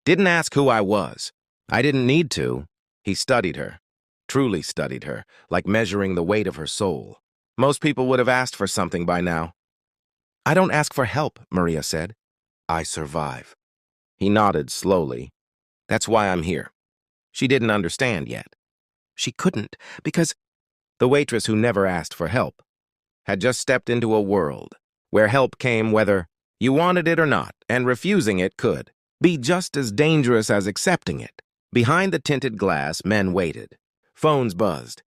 Didn't ask who I was. I didn't need to. He studied her, truly studied her, like measuring the weight of her soul. Most people would have asked for something by now. I don't ask for help, Maria said. I survive. He nodded slowly. That's why I'm here. She didn't understand yet. She couldn't, because the waitress who never asked for help had just stepped into a world where help came whether you wanted it or not, and refusing it could be just as dangerous as accepting it. Behind the tinted glass, men waited. Phones buzzed.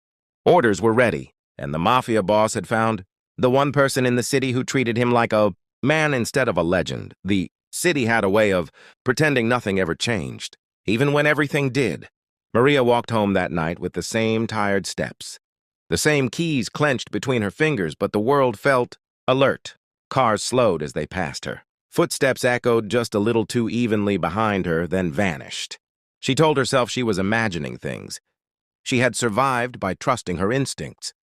Orders were ready, and the Mafia boss had found the one person in the city who treated him like a man instead of a legend. The city had a way of pretending nothing ever changed, even when everything did. Maria walked home that night with the same tired steps, the same keys clenched between her fingers, but the world felt alert. Cars slowed as they passed her. Footsteps echoed just a little too evenly behind her, then vanished. She told herself she was imagining things. She had survived by trusting her instincts,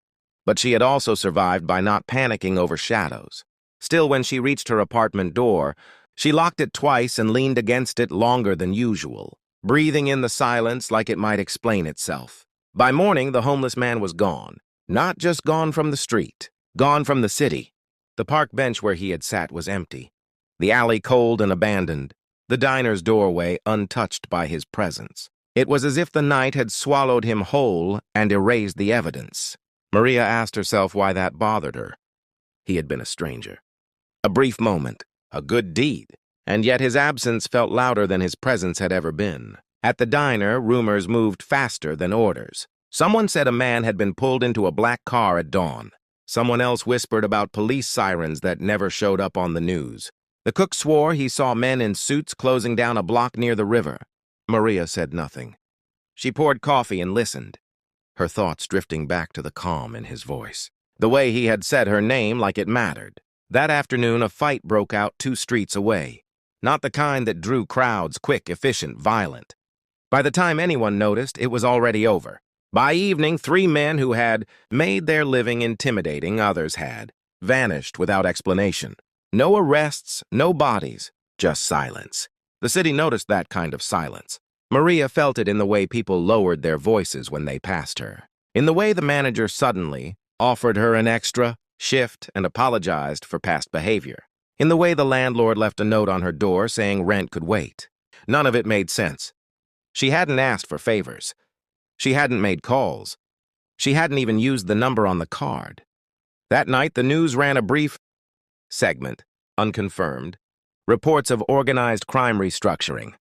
but she had also survived by not panicking over shadows. Still, when she reached her apartment door, she locked it twice and leaned against it longer than usual, breathing in the silence like it might explain itself. By morning, the homeless man was gone. Not just gone from the street, gone from the city. The park bench where he had sat was empty, the alley cold and abandoned, the diner's doorway untouched by his presence. It was as if the night had swallowed him whole and erased the evidence. Maria asked herself why that bothered her. He had been a stranger. A brief moment, a good deed, and yet his absence felt louder than his presence had ever been. At the diner, rumors moved faster than orders. Someone said a man had been pulled into a black car at dawn. Someone else whispered about police sirens that never showed up on the news. The cook swore he saw men in suits closing down a block near the river. Maria said nothing. She poured coffee and listened, her thoughts drifting back to the calm in his voice. The way he had said her name like it mattered. That afternoon, a fight broke out 2 streets away. Not the kind that drew crowds, quick, efficient, violent. By the time anyone noticed, it was already over. By evening, 3 men who had made their living intimidating others had vanished without explanation. No arrests, no bodies, just silence. The city noticed that kind of silence. Maria felt it in the way people lowered their voices when they passed her, in the way the manager suddenly offered her an extra shift and apologized for past behavior, in the way the landlord left a note on her door saying rent could wait. None of it made sense. She hadn't asked for favors. She hadn't made calls. She hadn't even used the number on the card. That night, the news ran a brief segment, unconfirmed, reports of organized crime restructuring.